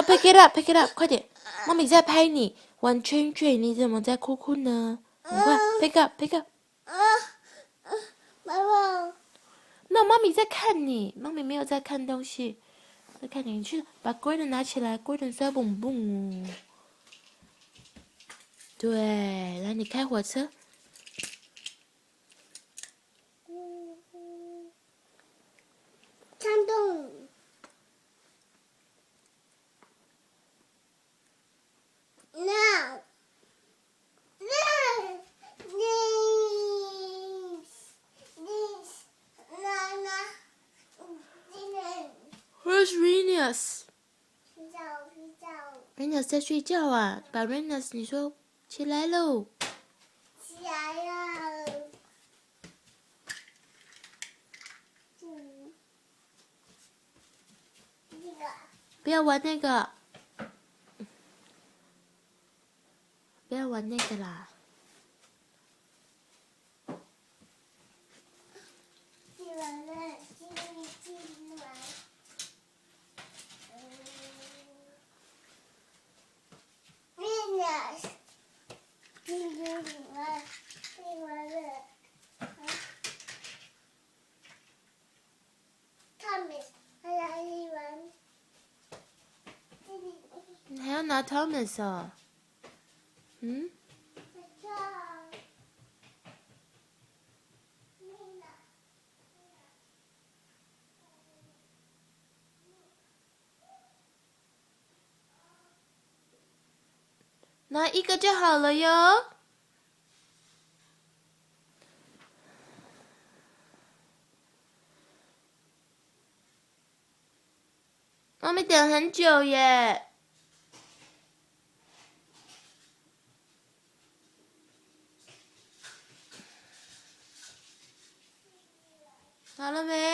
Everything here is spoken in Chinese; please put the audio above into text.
啊 ，pick it up，pick it up，快点！妈咪在拍你，玩圈圈，你怎么在哭哭呢？很快，pick up，pick up。爸爸，那妈咪在看你，妈咪没有在看东西，在看你。你去把 Gordon 拿起来，Gordon 摔蹦蹦哦。对，来，你开火车。看动。No. No. This. Nana. Where's Renius？ 睡觉，睡觉。Renius 在睡觉啊，把 Renius 你说起来喽。起来了。这个。不要玩那个，不要玩那个啦。记完了，记完。Venus。记完了。Thomas，还有一文。你还要拿 Thomas 哦？嗯？拿一个就好了哟。妈咪等很久耶。好了没？